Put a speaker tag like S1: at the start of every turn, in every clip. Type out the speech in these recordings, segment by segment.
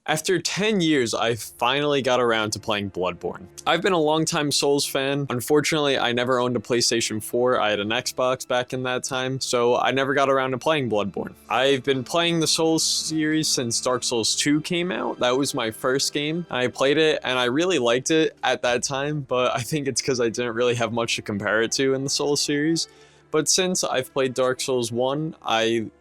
S1: After 10 years, I finally got around to playing Bloodborne. I've been a longtime Souls fan. Unfortunately, I never owned a PlayStation 4. I had an Xbox back in that time, so I never got around to playing Bloodborne. I've been playing the Souls series since Dark Souls 2 came out. That was my first game. I played it and I really liked it at that time, but I think it's because I didn't really have much to compare it to in the Souls series. But since I've played Dark Souls 1,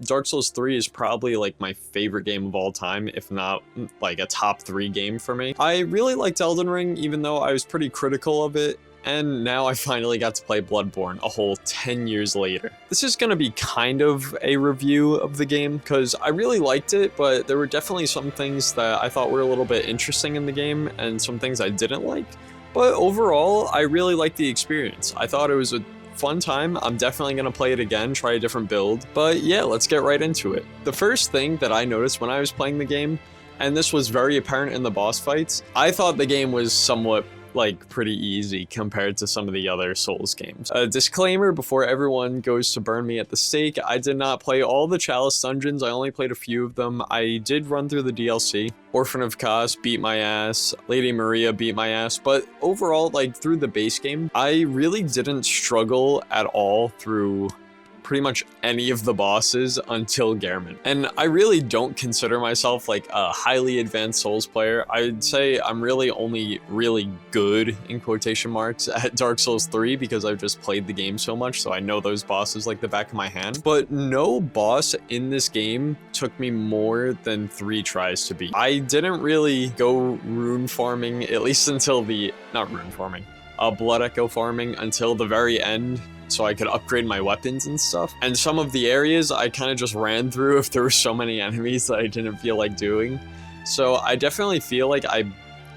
S1: Dark Souls 3 is probably like my favorite game of all time, if not like a top 3 game for me. I really liked Elden Ring, even though I was pretty critical of it, and now I finally got to play Bloodborne a whole 10 years later. This is going to be kind of a review of the game, because I really liked it, but there were definitely some things that I thought were a little bit interesting in the game, and some things I didn't like. But overall, I really liked the experience. I thought it was a fun time. I'm definitely going to play it again, try a different build. But yeah, let's get right into it. The first thing that I noticed when I was playing the game, and this was very apparent in the boss fights, I thought the game was somewhat like pretty easy compared to some of the other Souls games. A disclaimer before everyone goes to burn me at the stake, I did not play all the Chalice dungeons, I only played a few of them. I did run through the DLC. Orphan of Kos beat my ass, Lady Maria beat my ass, but overall, like through the base game, I really didn't struggle at all through pretty much any of the bosses until Gehrman. And I really don't consider myself like a highly advanced Souls player. I'd say I'm really only really good in quotation marks at Dark Souls 3 because I've just played the game so much, so I know those bosses like the back of my hand. But no boss in this game took me more than 3 tries to beat. I didn't really go rune farming, at least until not rune farming, blood echo farming until the very end, so I could upgrade my weapons and stuff. And some of the areas I kind of just ran through if there were so many enemies that I didn't feel like doing. So I definitely feel like I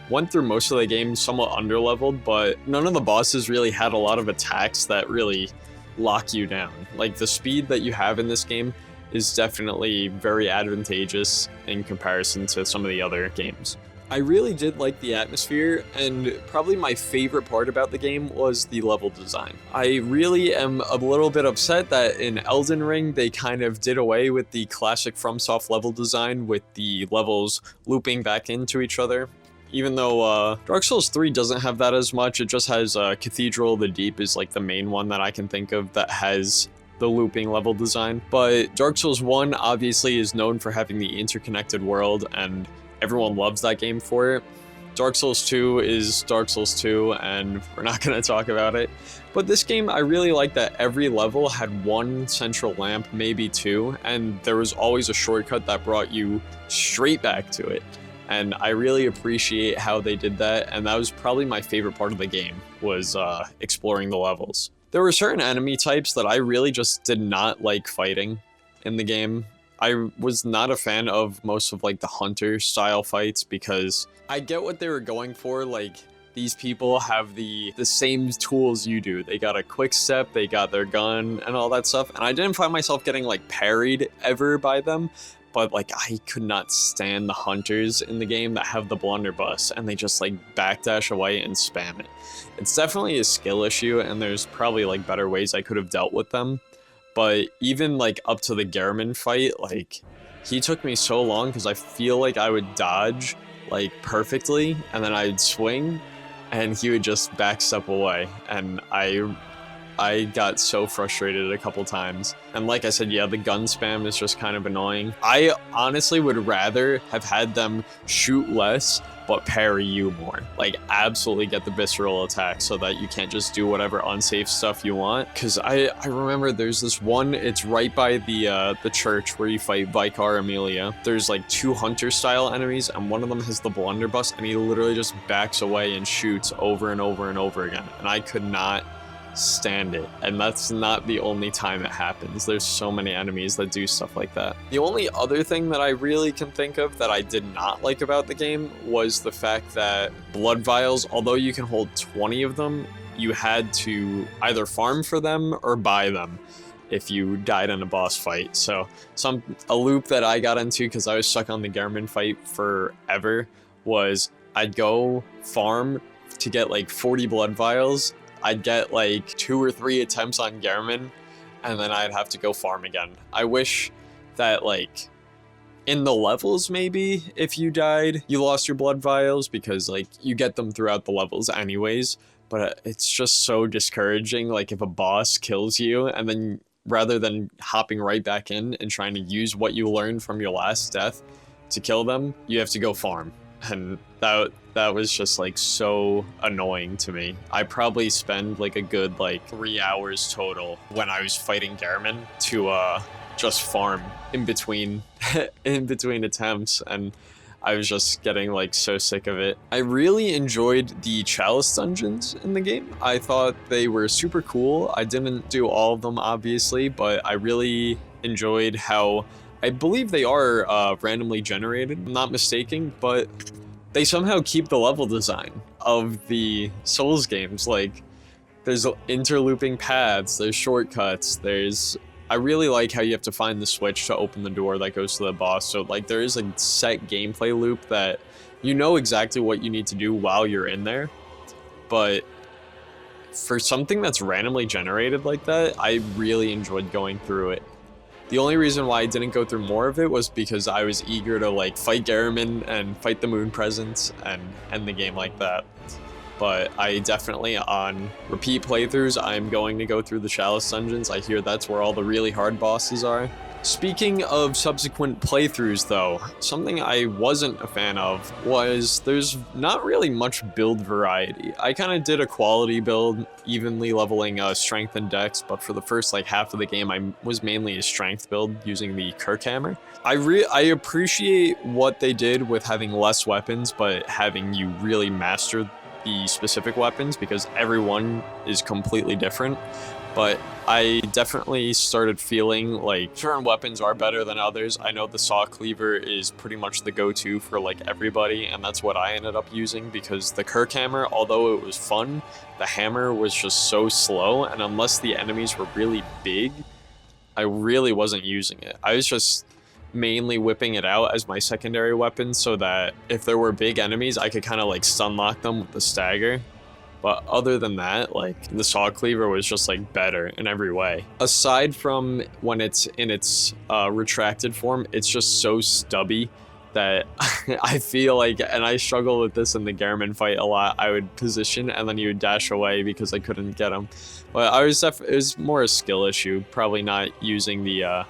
S1: went through most of the game somewhat underleveled, but none of the bosses really had a lot of attacks that really lock you down. Like the speed that you have in this game is definitely very advantageous in comparison to some of the other games. I really did like the atmosphere, and probably my favorite part about the game was the level design. I really am a little bit upset that in Elden Ring they kind of did away with the classic FromSoft level design with the levels looping back into each other. Even though Dark Souls 3 doesn't have that as much, it just has Cathedral of the Deep is like the main one that I can think of that has the looping level design. But Dark Souls 1 obviously is known for having the interconnected world, and everyone loves that game for it. Dark Souls 2 is Dark Souls 2, and we're not going to talk about it. But this game, I really like that every level had one central lamp, maybe 2, and there was always a shortcut that brought you straight back to it. And I really appreciate how they did that, and that was probably my favorite part of the game, was exploring the levels. There were certain enemy types that I really just did not like fighting in the game. I was not a fan of most of like the hunter style fights because I get what they were going for. Like, these people have the same tools you do. They got a quick step, they got their gun and all that stuff. And I didn't find myself getting like parried ever by them, but like I could not stand the hunters in the game that have the blunderbuss and they just like backdash away and spam it. It's definitely a skill issue, and there's probably like better ways I could have dealt with them. But even like up to the Gehrman fight, like he took me so long because I feel like I would dodge like perfectly and then I'd swing and he would just backstep away, and I got so frustrated a couple times. And like I said, yeah, the gun spam is just kind of annoying. I honestly would rather have had them shoot less but parry you more. Like, absolutely get the visceral attack so that you can't just do whatever unsafe stuff you want. Because I remember there's this one, it's right by the church where you fight Vicar Amelia. There's like 2 hunter style enemies, and one of them has the blunderbuss, and he literally just backs away and shoots over and over and over again. And I could not stand it, and that's not the only time it happens. There's so many enemies that do stuff like that. The only other thing that I really can think of that I did not like about the game was the fact that blood vials, although you can hold 20 of them, you had to either farm for them or buy them if you died in a boss fight. So a loop that I got into because I was stuck on the Gehrman fight forever was I'd go farm to get like 40 blood vials. I'd get like 2 or 3 attempts on Gehrman, and then I'd have to go farm again. I wish that like in the levels, maybe if you died, you lost your blood vials, because like you get them throughout the levels anyways. But it's just so discouraging, like if a boss kills you and then rather than hopping right back in and trying to use what you learned from your last death to kill them, you have to go farm. And that was just like so annoying to me. I probably spend like a good like 3 hours total when I was fighting Garmin to just farm in between in between attempts, and I was just getting like so sick of it. I really enjoyed the Chalice dungeons in the game. I thought they were super cool. I didn't do all of them obviously, but I really enjoyed how I believe they are randomly generated, I'm not mistaken, but they somehow keep the level design of the Souls games. Like there's interlooping paths, there's shortcuts, I really like how you have to find the switch to open the door that goes to the boss. So like there is a set gameplay loop that you know exactly what you need to do while you're in there. But for something that's randomly generated like that, I really enjoyed going through it. The only reason why I didn't go through more of it was because I was eager to like fight Garmin and fight the Moon Presence and end the game like that. But I definitely, on repeat playthroughs, I'm going to go through the Chalice dungeons. I hear that's where all the really hard bosses are. Speaking of subsequent playthroughs though, something I wasn't a fan of was there's not really much build variety. I kind of did a quality build, evenly leveling strength and dex, but for the first like half of the game I was mainly a strength build using the Kirk hammer. I appreciate what they did with having less weapons, but having you really master the specific weapons, because everyone is completely different. But I definitely started feeling like certain weapons are better than others. I know the saw cleaver is pretty much the go-to for like everybody, and that's what I ended up using, because the Kirk hammer, although it was fun, the hammer was just so slow, and unless the enemies were really big, I really wasn't using it. I was just mainly whipping it out as my secondary weapon so that if there were big enemies, I could kind of like stun lock them with the stagger. But other than that, like the saw cleaver was just like better in every way. Aside from when it's in its retracted form, it's just so stubby that I feel like, and I struggle with this in the Garmin fight a lot, I would position and then you would dash away because I couldn't get him. But it was more a skill issue, probably not using the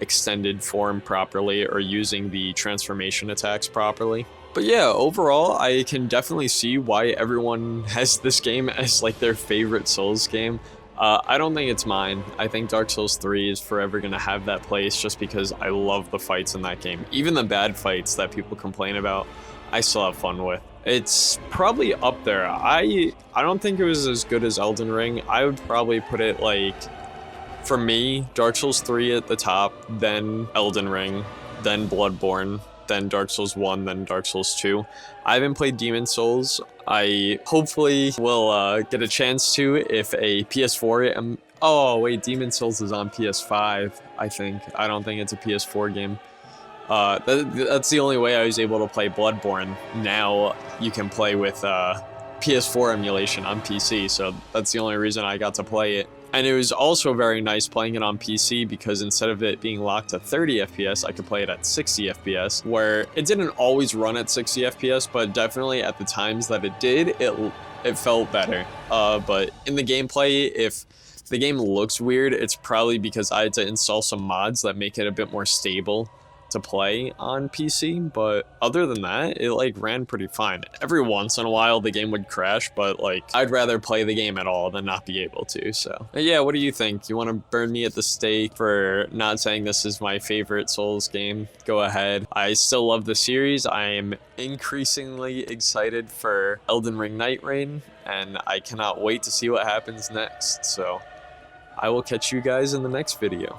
S1: extended form properly or using the transformation attacks properly. But yeah, overall, I can definitely see why everyone has this game as like their favorite Souls game. I don't think it's mine. I think Dark Souls 3 is forever going to have that place just because I love the fights in that game. Even the bad fights that people complain about, I still have fun with. It's probably up there. I don't think it was as good as Elden Ring. I would probably put it like, for me, Dark Souls 3 at the top, then Elden Ring, then Bloodborne, then Dark Souls 1, then Dark Souls 2. I haven't played Demon Souls. I hopefully will get a chance to if a PS4... oh, wait, Demon Souls is on PS5, I think. I don't think it's a PS4 game. That's the only way I was able to play Bloodborne. Now you can play with PS4 emulation on PC, so that's the only reason I got to play it. And it was also very nice playing it on PC because instead of it being locked to 30 FPS, I could play it at 60 FPS, where it didn't always run at 60 FPS, but definitely at the times that it did, it felt better. But in the gameplay, if the game looks weird, it's probably because I had to install some mods that make it a bit more stable to play on PC, but other than that, it like ran pretty fine. Every once in a while the game would crash, but like I'd rather play the game at all than not be able to. So yeah, what do you think? You want to burn me at the stake for not saying this is my favorite Souls game? Go ahead. I still love the series. I am increasingly excited for Elden Ring Night Rain, and I cannot wait to see what happens next. So I will catch you guys in the next video.